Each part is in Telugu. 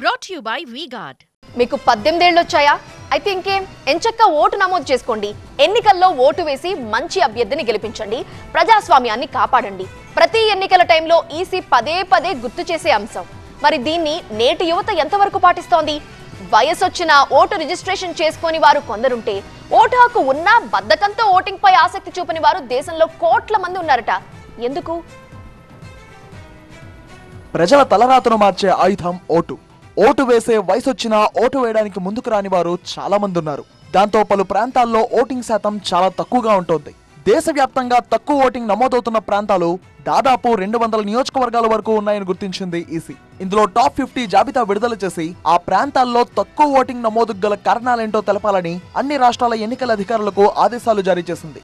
Brought to you by V-Guard. మీకు 18 ఏళ్ళు వచ్చాయా? అయితే ఇంకేం ఎంచక్క ఓటు నమోదు చేసుకోండి. ఎన్నికల్లో ఓటు వేసి మంచి అభ్యర్థిని గెలిపించండి. ప్రజాస్వామ్యాన్ని కాపాడండి. ప్రతి ఎన్నికల టైంలో ఈసీ పదే గుర్తు చేసే అంశం. మరి దీన్ని నేటి యువత ఎంతవరకు పాటిస్తోంది? వయసొచ్చిన ఓటు రిజిస్ట్రేషన్ చేసుకొని వారు కొందరుంటే, ఓటు హక్కు ఉన్నా బద్ధకంతో ఓటింగ్ పై ఆసక్తి చూపని వారు దేశంలో కోట్ల మంది ఉన్నారట. ఎందుకు? ప్రజల తలరాతను మార్చే ఆయుధం ఓటు. ఓటు వేసే వయసొచ్చినా ఓటు వేయడానికి ముందుకు రాని వారు చాలా మంది ఉన్నారు. దాంతో పలు ప్రాంతాల్లో ఓటింగ్ శాతం చాలా తక్కువగా ఉంటుంది. దేశవ్యాప్తంగా తక్కువ ఓటింగ్ నమోదవుతున్న ప్రాంతాలు దాదాపు 200 నియోజకవర్గాల వరకు ఉన్నాయని గుర్తించింది ఈసీ. ఇందులో టాప్ 50 జాబితా విడుదల చేసి ఆ ప్రాంతాల్లో తక్కువ ఓటింగ్ నమోదుకు గల కారణాలేంటో తెలపాలని అన్ని రాష్ట్రాల ఎన్నికల అధికారులకు ఆదేశాలు జారీ చేసింది.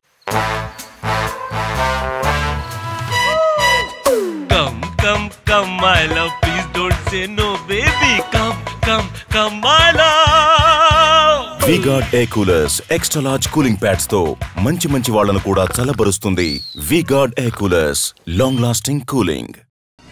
Come my love, please don't say no baby, come my love. V-Guard Air Coolers extra large cooling pads తో మంచి వాళ్ళను కూడా చల్లబరుస్తుంది. V-Guard Air Coolers long lasting cooling.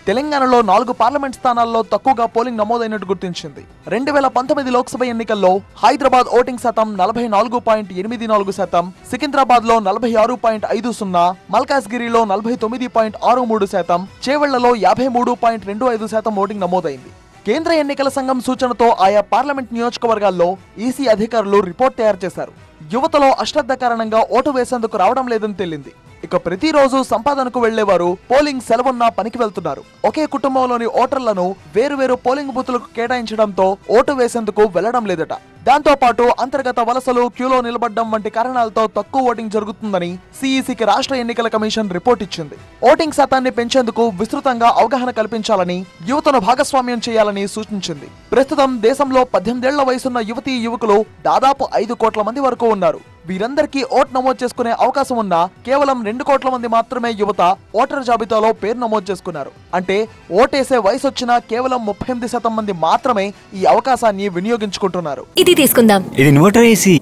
తెలంగాణలో 4 పార్లమెంట్ స్థానాల్లో తక్కువగా పోలింగ్ నమోదైనట్టు గుర్తించింది. 2019 లోక్సభ ఎన్నికల్లో హైదరాబాద్ ఓటింగ్ శాతం 44.84%, సికింద్రాబాద్ లో 46.50%, మల్కాజ్గిరిలో 49.63%, చేవెళ్లలో 53.25% ఓటింగ్ నమోదైంది. కేంద్ర ఎన్నికల సంఘం సూచనతో ఆయా పార్లమెంట్ నియోజకవర్గాల్లో ఈసీ అధికారులు రిపోర్ట్ తయారు చేశారు. యువతలో అశ్రద్ధ కారణంగా ఓటు వేసేందుకు రావడం లేదని తేలింది. ఇక ప్రతిరోజు సంపాదనకు వెళ్లేవారు పోలింగ్ సెలవున్నా పనికి వెళ్తున్నారు. ఒకే కుటుంబంలోని ఓటర్లను వేరువేరు పోలింగ్ బూతులకు కేటాయించడంతో ఓటు వేసేందుకు వెళ్లడం లేదట. దాంతో పాటు అంతర్గత వలసలు, క్యూలో నిలబడడం వంటి కారణాలతో తక్కువ ఓటింగ్ జరుగుతుందని సిఈసికి రాష్ట్ర ఎన్నికల కమిషన్ రిపోర్ట్ ఇచ్చింది. ఓటింగ్ శాతాన్ని పెంచేందుకు విస్తృతంగా అవగాహన కల్పించాలని, యువతను భాగస్వామ్యం చేయాలని సూచించింది. ప్రస్తుతం దేశంలో 18 ఏళ్ల వయసున్న యువతీ యువకులు దాదాపు 5 కోట్ల మంది వరకు ఉన్నారు. వీరందరికీ ఓటు నమోదు చేసుకునే అవకాశం ఉన్నా కేవలం 2 కోట్ల మంది మాత్రమే యువత ఓటర్ జాబితాలో పేరు నమోదు చేసుకున్నారు. అంటే ఓటేసే వయసు వచ్చినా కేవలం 38% మంది మాత్రమే ఈ అవకాశాన్ని వినియోగించుకుంటున్నారు. ఇది తీసుకుందాం. ఇది ఇన్వర్టర్ ఏసీ.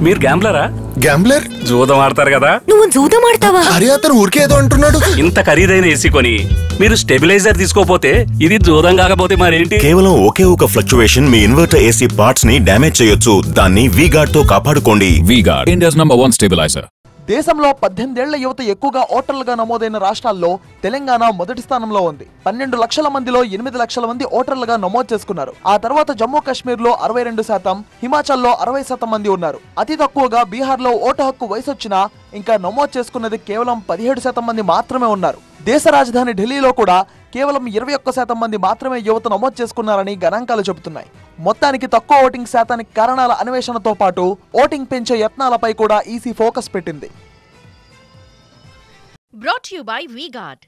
మీరు గ్యాంబ్లరా? గ్యాంబ్లర్ జూదం ఆడతారు కదా. నువ్వు జూదం ఆడతావా? అరే అతను ఊరికే ఏదో అంటున్నాడు. ఇంత ఖరీదైన ఏసీ కొని మీరు స్టెబిలైజర్ తీసుకోపోతే ఇది జూదం కాకపోతే మరేంటి? కేవలం ఒకే ఒక ఫ్లక్చువేషన్ మీ ఇన్వర్టర్ ఏసీ పార్ట్స్ ని డ్యామేజ్ చేయొచ్చు. దాన్ని V-Guard తో కాపాడుకోండి. V-Guard, India's #1 stabilizer. దేశంలో 18 ఏళ్ల యువత ఎక్కువగా ఓటర్లుగా నమోదైన రాష్ట్రాల్లో తెలంగాణ మొదటి స్థానంలో ఉంది. 12 లక్షల మందిలో 8 లక్షల మంది ఓటర్లుగా నమోదు చేసుకున్నారు. ఆ తర్వాత జమ్మూ కాశ్మీర్ లో 62%, హిమాచల్లో 60% మంది ఉన్నారు. అతి తక్కువగా బీహార్ లో ఓటు హక్కు వయసొచ్చినా ఇంకా నమోదు చేసుకున్నది కేవలం 17% మంది మాత్రమే ఉన్నారు. దేశ రాజధాని ఢిల్లీలో కూడా కేవలం 21% మంది మాత్రమే యువత నమోదు చేసుకున్నారని గణాంకాలు చెబుతున్నాయి. మొత్తానికి తక్కువ ఓటింగ్ శాతానికి కారణాల అన్వేషణతో పాటు ఓటింగ్ పెంచే యత్నాలపై కూడా ఈసీ ఫోకస్ పెట్టింది. Brought to you by V-Guard.